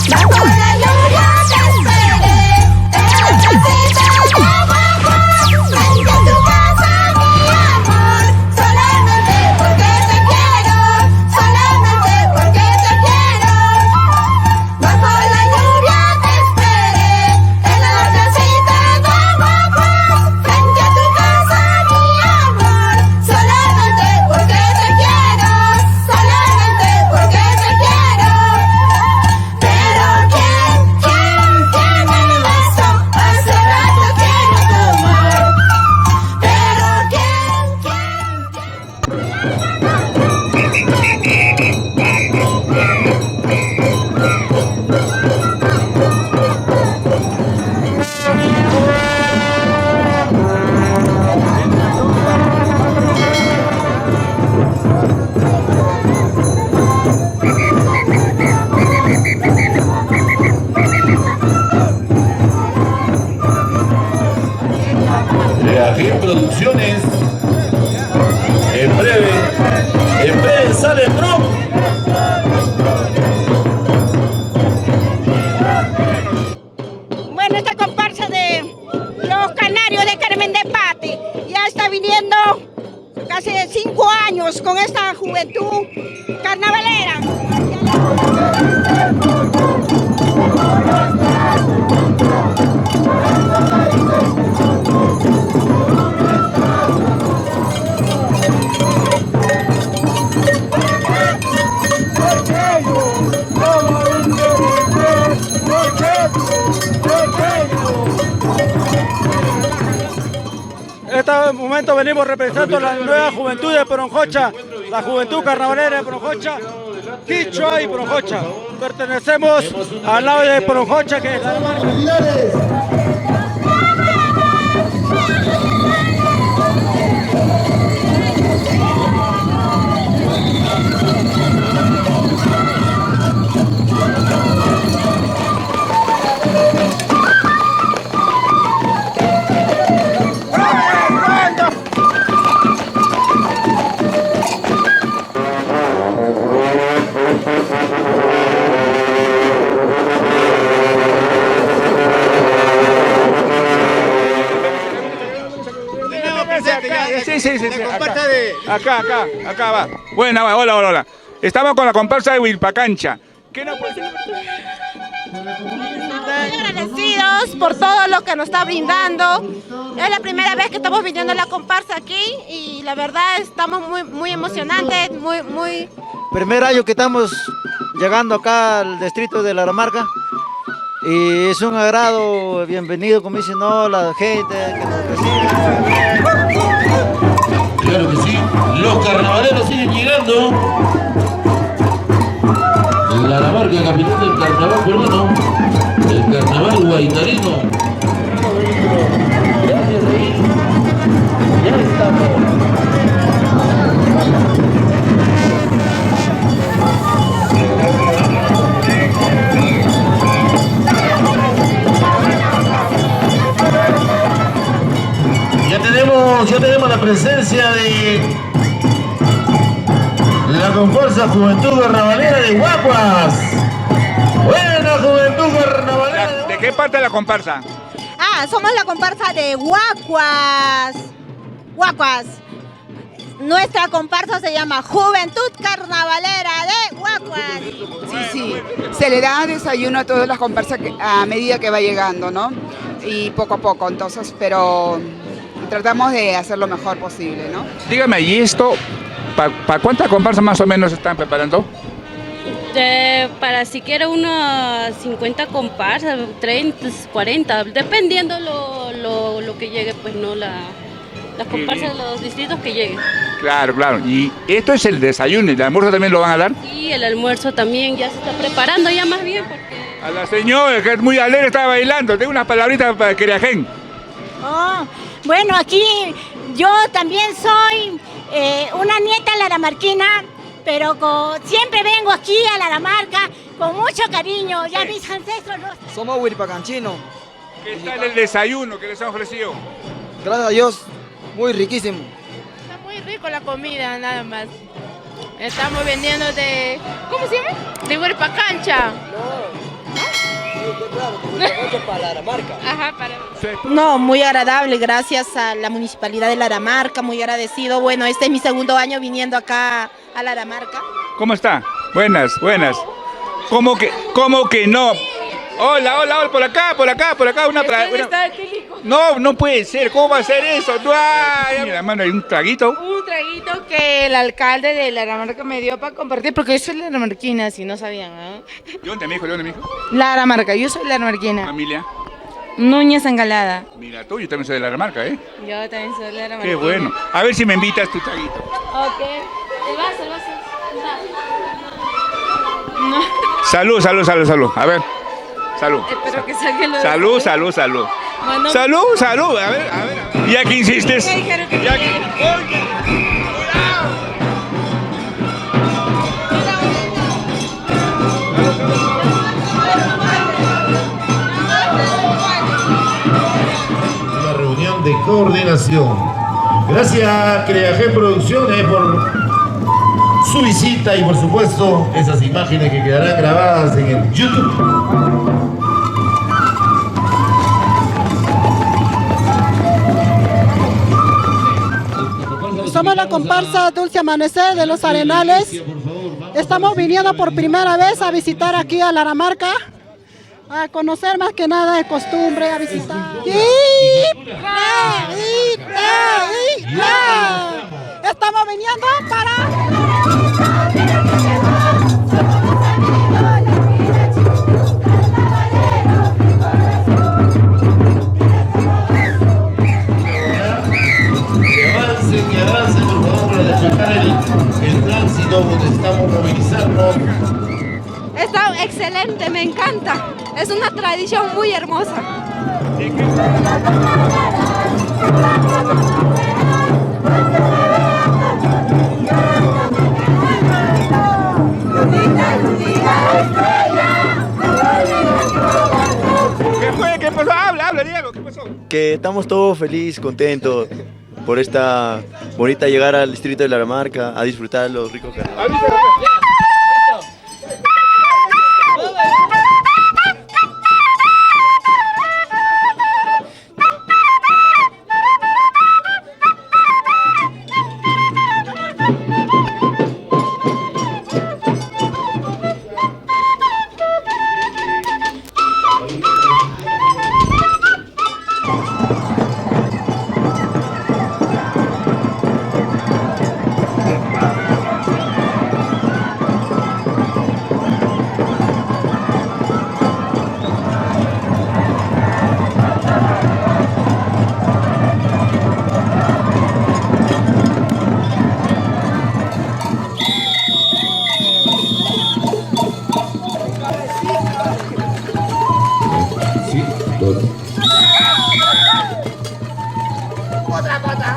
Bajo la lluvia te esperé, en la placita de Guaguaguá, frente a tu casa, mi amor, solamente porque te quiero, solamente porque te quiero. Bajo la lluvia te esperé, en la placita de Guaguaguá, frente a tu casa, mi amor, solamente porque te quiero, solamente porque te quiero. Pero ¿quién me besó? Hace rato quiero tomar. Pero Reagir Producciones. En breve sale pronto. Bueno, esta comparsa de los canarios de Carmen de Pati ya está viniendo casi 5 años con esta juventud carnavalera. En este momento venimos representando la nueva juventud de Poronjocha, la juventud carnavalera de Poronjocha, Quichua y Poronjocha. Pertenecemos al lado de Poronjocha, que es la marca. Sí. Acá va. Bueno, hola. Estamos con la comparsa de Huilpacancha. ¿Qué nos puede decir? Estamos muy agradecidos por todo lo que nos está brindando. Es la primera vez que estamos viniendo a la comparsa aquí y la verdad estamos muy emocionantes, muy... Primer año que estamos llegando acá al distrito de La Marca y es un agrado, bienvenido, como dicen, ¿no? La gente que nos recibe. Claro que sí, los carnavaleros siguen llegando. La marca capital del carnaval peruano, el carnaval guaitarino. Gracias, Rey. Ya estamos. Ya tenemos la presencia de la comparsa Juventud Carnavalera de Guaguas. Buena Juventud Carnavalera. ¿De qué parte de la comparsa? Somos la comparsa de Guaguas. Nuestra comparsa se llama Juventud Carnavalera de Guaguas. Sí. Se le da desayuno a todas las comparsas a medida que va llegando, ¿no? Y poco a poco, entonces, pero tratamos de hacer lo mejor posible, ¿no? Dígame, ¿y esto, para cuántas comparsas más o menos están preparando? Para siquiera unas 50 comparsas, 30, 40, dependiendo lo que llegue, pues no las comparsas de los distritos que lleguen. Claro. ¿Y esto es el desayuno y el almuerzo también lo van a dar? Sí, el almuerzo también ya se está preparando ya más bien porque... A la señora, que es muy alegre, está bailando. Tengo unas palabritas para Queriajén. Bueno, aquí yo también soy una nieta laramarquina, pero siempre vengo aquí a Laramarca con mucho cariño, ya mis ancestros Somos huilpacanchinos. ¿Qué tal el desayuno que les han ofrecido? Gracias a Dios, muy riquísimo. Está muy rico la comida, nada más. Estamos vendiendo de... ¿Cómo se llama? De Huilpacancha. Ajá, para... No, muy agradable, gracias a la Municipalidad de Laramarca, muy agradecido. Bueno, este es mi segundo año viniendo acá a Laramarca. ¿Cómo está? Buenas, buenas. ¿Cómo que no? Hola, por acá, una No, no puede ser, ¿cómo va a ser eso? No, mira, mano, hay un traguito. Un traguito que el alcalde de Laramarca me dio para compartir, porque yo soy laramarquina, si no sabían, ¿no? ¿De dónde, mijo? Laramarca, yo soy laramarquina. Familia. Núñez Angalada. Mira tú, yo también soy de Laramarca, ¿eh? Yo también soy laramarquina. Qué bueno. A ver si me invitas tu traguito. Ok. El vaso. No. Salud. A ver. Salud. Espero que saquen los... Salud. Bueno, Salud. A ver. Ya que insistes. ¿qué dijeron que Ya querían? que... ¡Oye! Una reunión de coordinación. Gracias Creagen Producciones por su visita y por supuesto esas imágenes que quedarán grabadas en el YouTube. Somos la comparsa Dulce Amanecer de los Arenales. Estamos viniendo por primera vez a visitar aquí a Laramarca, a conocer más que nada de costumbre, a visitar. Estamos viniendo Que avance, por favor, para despejar el tránsito donde estamos movilizando. Está excelente, me encanta. Es una tradición muy hermosa. ¿Qué pasó? Habla, Diego, ¿qué pasó? Que estamos todos felices, contentos por esta bonita llegada al distrito de Laramarca a disfrutar los ricos carnavales.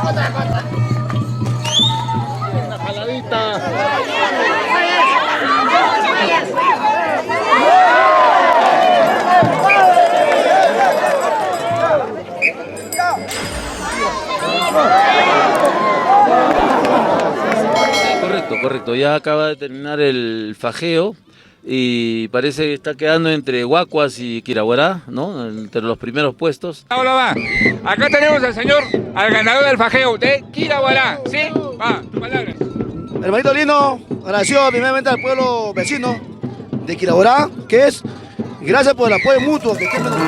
Otra cosa. Una jaladita. Correcto. Ya acaba de terminar el fajeo y parece que está quedando entre Guacuas y Quiraguará, ¿no? Entre los primeros puestos. Hola, va. Acá tenemos al ganador del fajeo de Quiraguará, ¿sí? Va, tu palabra. Hermanito lindo, agradecido primeramente al pueblo vecino de Quiraguará, que es gracias por el apoyo mutuo que siempre nos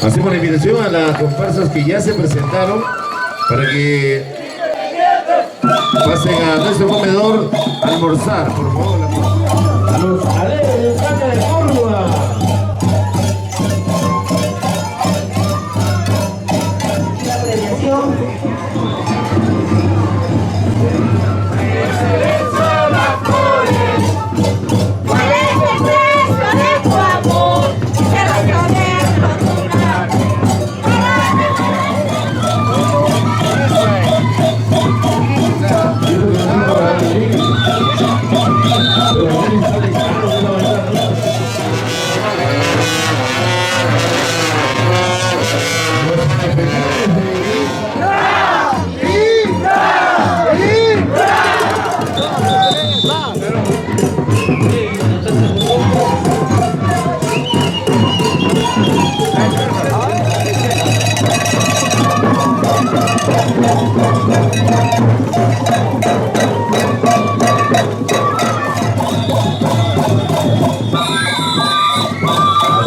Hacemos la invitación a las comparsas que ya se presentaron para que pasen a nuestro comedor a almorzar, por favor. A los alegres de Caña de Córdoba. La premiación. ¡Excelencia la Flores!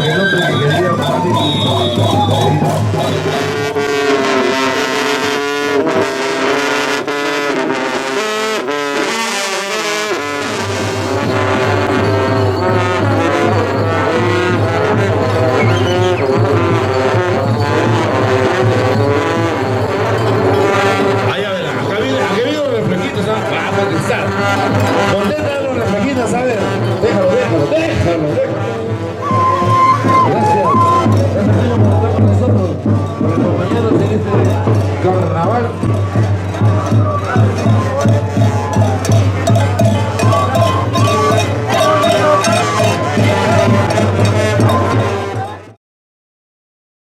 Aquel hombre que quería matar ahí a ver, acá vienen los reflejitos, ¿ah? Va a aterrizar. Contenta los reflejitos, a ver. Déjalo. Gracias por estar con nosotros, por acompañarnos en este carnaval.